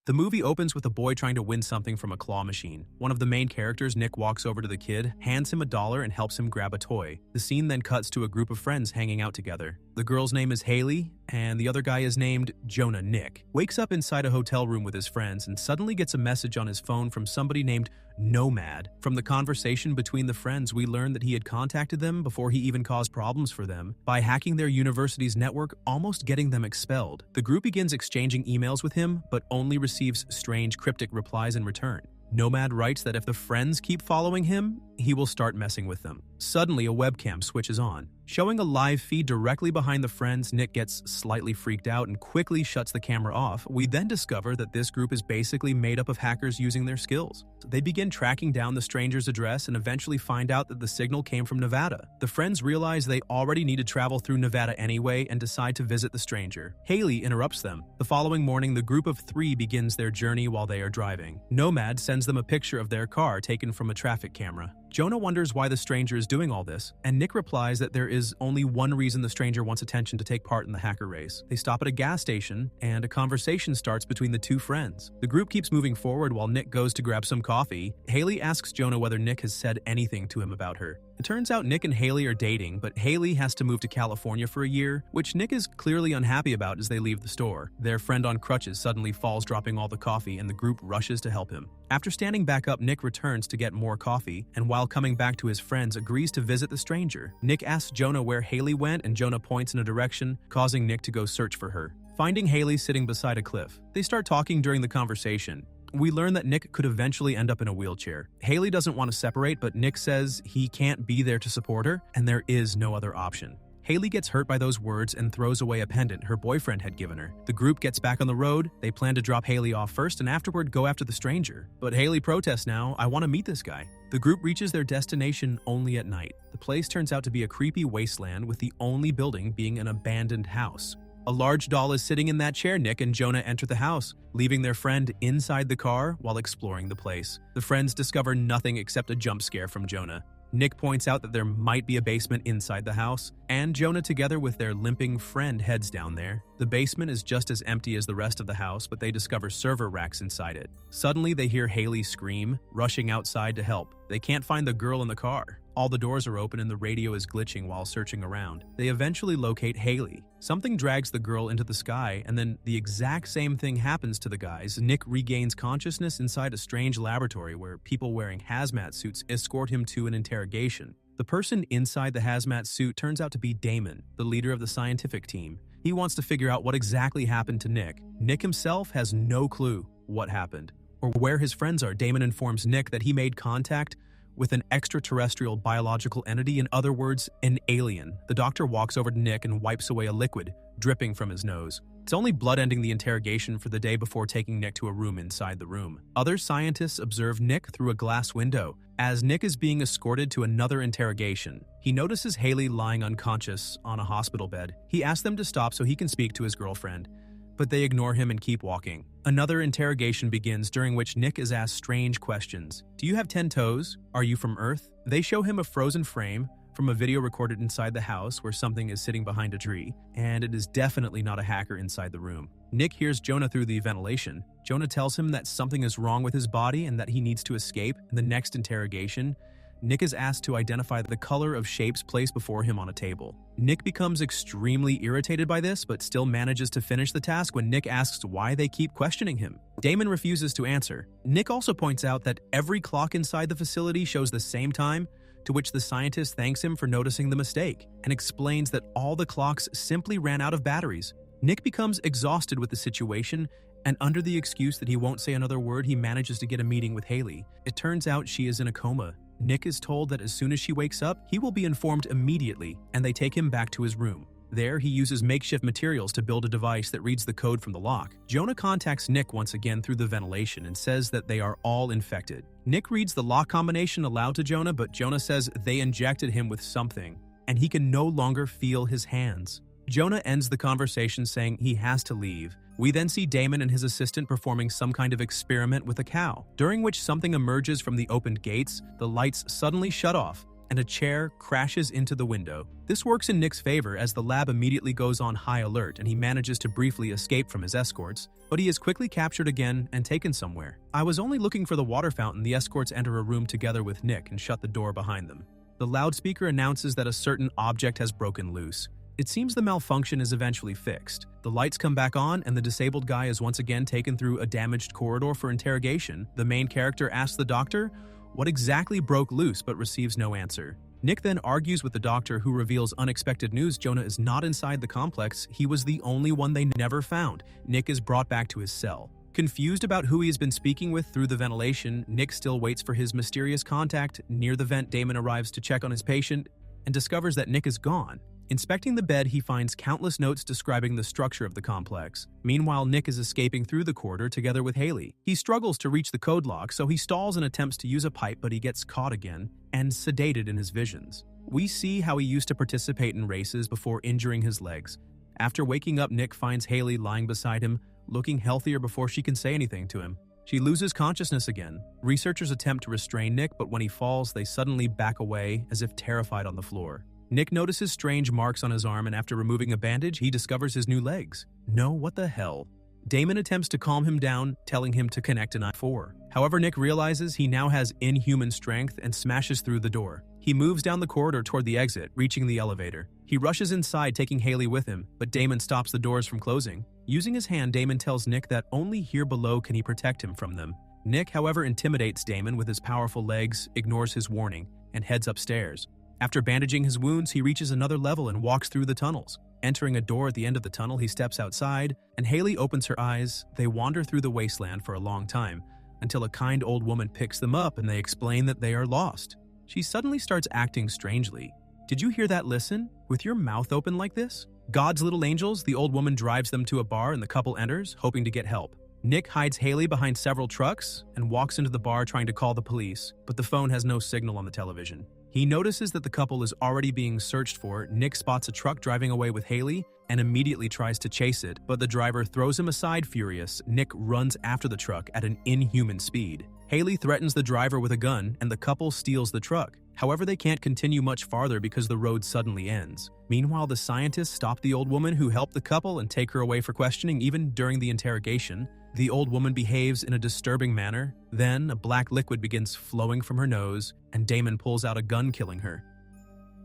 The movie opens with a boy trying to win something from a claw machine. One of the main characters, Nick, walks over to the kid, hands him $1 and helps him grab a toy. The scene then cuts to a group of friends hanging out together. The girl's name is Haley, and the other guy is named Jonah. Nick wakes up inside a hotel room with his friends and suddenly gets a message on his phone from somebody named Nomad. From the conversation between the friends, we learn that he had contacted them before he even caused problems for them by hacking their university's network, almost getting them expelled. The group begins exchanging emails with him, but only receives strange cryptic replies in return. Nomad writes that if the friends keep following him, he will start messing with them. Suddenly, a webcam switches on. Showing a live feed directly behind the friends, Nick gets slightly freaked out and quickly shuts the camera off. We then discover that this group is basically made up of hackers using their skills. They begin tracking down the stranger's address and eventually find out that the signal came from Nevada. The friends realize they already need to travel through Nevada anyway and decide to visit the stranger. Haley interrupts them. The following morning, the group of 3 begins their journey while they are driving. Nomad sends them a picture of their car taken from a traffic camera. Jonah wonders why the stranger is doing all this, and Nick replies that there is only one reason the stranger wants attention to take part in the hacker race. They stop at a gas station, and a conversation starts between the 2 friends. The group keeps moving forward while Nick goes to grab some coffee. Haley asks Jonah whether Nick has said anything to him about her. It turns out Nick and Haley are dating, but Haley has to move to California for a year, which Nick is clearly unhappy about as they leave the store. Their friend on crutches suddenly falls, dropping all the coffee, and the group rushes to help him. After standing back up, Nick returns to get more coffee, and while coming back to his friends, agrees to visit the stranger. Nick asks Jonah where Haley went, and Jonah points in a direction, causing Nick to go search for her. Finding Haley sitting beside a cliff, they start talking during the conversation. We learn that Nick could eventually end up in a wheelchair. Haley doesn't want to separate, but Nick says he can't be there to support her, and there is no other option. Haley gets hurt by those words and throws away a pendant her boyfriend had given her. The group gets back on the road. They plan to drop Haley off first and afterward go after the stranger. But Haley protests now, "I want to meet this guy." The group reaches their destination only at night. The place turns out to be a creepy wasteland, with the only building being an abandoned house. A large doll is sitting in that chair. Nick and Jonah enter the house, leaving their friend inside the car while exploring the place. The friends discover nothing except a jump scare from Jonah. Nick points out that there might be a basement inside the house, and Jonah, together with their limping friend, heads down there. The basement is just as empty as the rest of the house, but they discover server racks inside it. Suddenly, they hear Haley scream, rushing outside to help. They can't find the girl in the car. All the doors are open and the radio is glitching while searching around. They eventually locate Haley. Something drags the girl into the sky, and then the exact same thing happens to the guys. Nick regains consciousness inside a strange laboratory where people wearing hazmat suits escort him to an interrogation. The person inside the hazmat suit turns out to be Damon, the leader of the scientific team. He wants to figure out what exactly happened to Nick. Nick himself has no clue what happened or where his friends are. Damon informs Nick that he made contact with an extraterrestrial biological entity, in other words, an alien. The doctor walks over to Nick and wipes away a liquid dripping from his nose. It's only blood ending the interrogation for the day before taking Nick to a room inside the room. Other scientists observe Nick through a glass window. As Nick is being escorted to another interrogation, he notices Haley lying unconscious on a hospital bed. He asks them to stop so he can speak to his girlfriend, but they ignore him and keep walking. Another interrogation begins, during which Nick is asked strange questions. Do you have 10 toes? Are you from Earth? They show him a frozen frame from a video recorded inside the house where something is sitting behind a tree, and it is definitely not a hacker inside the room. Nick hears Jonah through the ventilation. Jonah tells him that something is wrong with his body and that he needs to escape. In the next interrogation, Nick is asked to identify the color of shapes placed before him on a table. Nick becomes extremely irritated by this, but still manages to finish the task when Nick asks why they keep questioning him. Damon refuses to answer. Nick also points out that every clock inside the facility shows the same time, to which the scientist thanks him for noticing the mistake and explains that all the clocks simply ran out of batteries. Nick becomes exhausted with the situation, and under the excuse that he won't say another word, he manages to get a meeting with Haley. It turns out she is in a coma. Nick is told that as soon as she wakes up, he will be informed immediately, and they take him back to his room. There, he uses makeshift materials to build a device that reads the code from the lock. Jonah contacts Nick once again through the ventilation and says that they are all infected. Nick reads the lock combination aloud to Jonah, but Jonah says they injected him with something, and he can no longer feel his hands. Jonah ends the conversation saying he has to leave. We then see Damon and his assistant performing some kind of experiment with a cow, during which something emerges from the opened gates. The lights suddenly shut off, and a chair crashes into the window. This works in Nick's favor as the lab immediately goes on high alert and he manages to briefly escape from his escorts, but he is quickly captured again and taken somewhere. I was only looking for the water fountain. The escorts enter a room together with Nick and shut the door behind them. The loudspeaker announces that a certain object has broken loose. It seems the malfunction is eventually fixed. The lights come back on and the disabled guy is once again taken through a damaged corridor for interrogation. The main character asks the doctor what exactly broke loose but receives no answer. Nick then argues with the doctor, who reveals unexpected news. Jonah is not inside the complex. He was the only one they never found. Nick is brought back to his cell. Confused about who he has been speaking with through the ventilation, Nick still waits for his mysterious contact. Near the vent, Damon arrives to check on his patient and discovers that Nick is gone. Inspecting the bed, he finds countless notes describing the structure of the complex. Meanwhile, Nick is escaping through the corridor together with Haley. He struggles to reach the code lock, so he stalls and attempts to use a pipe, but he gets caught again and sedated in his visions. We see how he used to participate in races before injuring his legs. After waking up, Nick finds Haley lying beside him, looking healthier before she can say anything to him. She loses consciousness again. Researchers attempt to restrain Nick, but when he falls, they suddenly back away as if terrified on the floor. Nick notices strange marks on his arm, and after removing a bandage, he discovers his new legs. No, what the hell? Damon attempts to calm him down, telling him to connect an I-4. However, Nick realizes he now has inhuman strength and smashes through the door. He moves down the corridor toward the exit, reaching the elevator. He rushes inside, taking Haley with him, but Damon stops the doors from closing. Using his hand, Damon tells Nick that only here below can he protect him from them. Nick, however, intimidates Damon with his powerful legs, ignores his warning, and heads upstairs. After bandaging his wounds, he reaches another level and walks through the tunnels. Entering a door at the end of the tunnel, he steps outside, and Haley opens her eyes. They wander through the wasteland for a long time, until a kind old woman picks them up and they explain that they are lost. She suddenly starts acting strangely. Did you hear that? Listen? With your mouth open like this? God's little angels. The old woman drives them to a bar and the couple enters, hoping to get help. Nick hides Haley behind several trucks and walks into the bar trying to call the police, but the phone has no signal on the television. He notices that the couple is already being searched for. Nick spots a truck driving away with Haley and immediately tries to chase it, but the driver throws him aside furious. Nick runs after the truck at an inhuman speed. Haley threatens the driver with a gun, and the couple steals the truck. However, they can't continue much farther because the road suddenly ends. Meanwhile, the scientists stop the old woman who helped the couple and take her away for questioning. Even during the interrogation, the old woman behaves in a disturbing manner. Then, a black liquid begins flowing from her nose, and Damon pulls out a gun, killing her.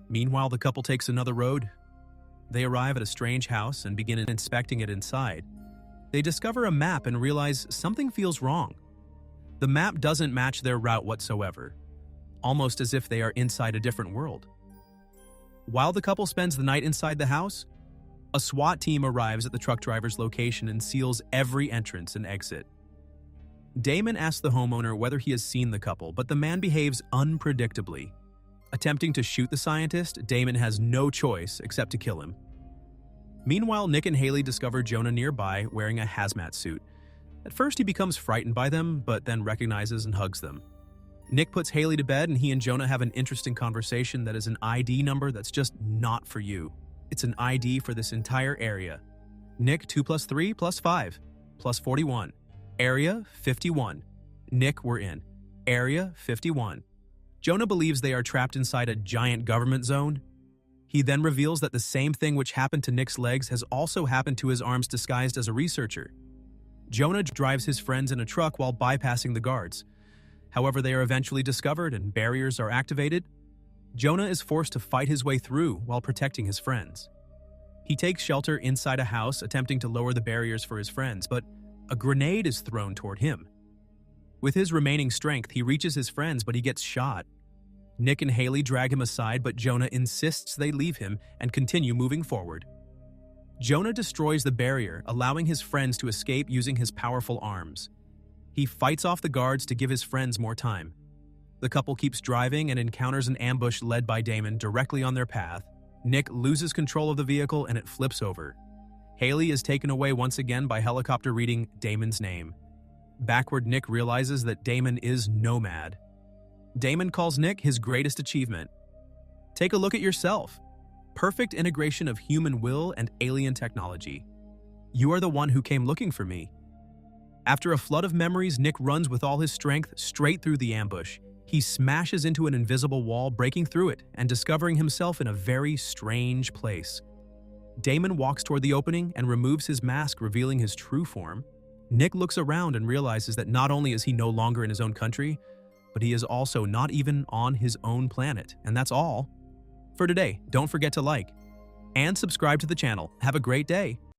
Meanwhile, the couple takes another road. They arrive at a strange house and begin inspecting it inside. They discover a map and realize something feels wrong. The map doesn't match their route whatsoever, almost as if they are inside a different world. While the couple spends the night inside the house, a SWAT team arrives at the truck driver's location and seals every entrance and exit. Damon asks the homeowner whether he has seen the couple, but the man behaves unpredictably. Attempting to shoot the scientist, Damon has no choice except to kill him. Meanwhile, Nick and Haley discover Jonah nearby wearing a hazmat suit. At first, he becomes frightened by them, but then recognizes and hugs them. Nick puts Haley to bed, and he and Jonah have an interesting conversation that is an ID number that's just not for you. It's an ID for this entire area. Nick 2 + 3 + 5 + 41. Area 51. Nick, we're in. Area 51. Jonah believes they are trapped inside a giant government zone. He then reveals that the same thing which happened to Nick's legs has also happened to his arms disguised as a researcher. Jonah drives his friends in a truck while bypassing the guards. However, they are eventually discovered and barriers are activated. Jonah is forced to fight his way through while protecting his friends. He takes shelter inside a house, attempting to lower the barriers for his friends, but a grenade is thrown toward him. With his remaining strength, he reaches his friends, but he gets shot. Nick and Haley drag him aside, but Jonah insists they leave him and continue moving forward. Jonah destroys the barrier, allowing his friends to escape using his powerful arms. He fights off the guards to give his friends more time. The couple keeps driving and encounters an ambush led by Damon directly on their path. Nick loses control of the vehicle and it flips over. Haley is taken away once again by helicopter reading Damon's name. Backward, Nick realizes that Damon is nomad. Damon calls Nick his greatest achievement. Take a look at yourself. Perfect integration of human will and alien technology. You are the one who came looking for me. After a flood of memories, Nick runs with all his strength straight through the ambush. He smashes into an invisible wall, breaking through it and discovering himself in a very strange place. Damon walks toward the opening and removes his mask, revealing his true form. Nick looks around and realizes that not only is he no longer in his own country, but he is also not even on his own planet. And that's all for today. Don't forget to like and subscribe to the channel. Have a great day.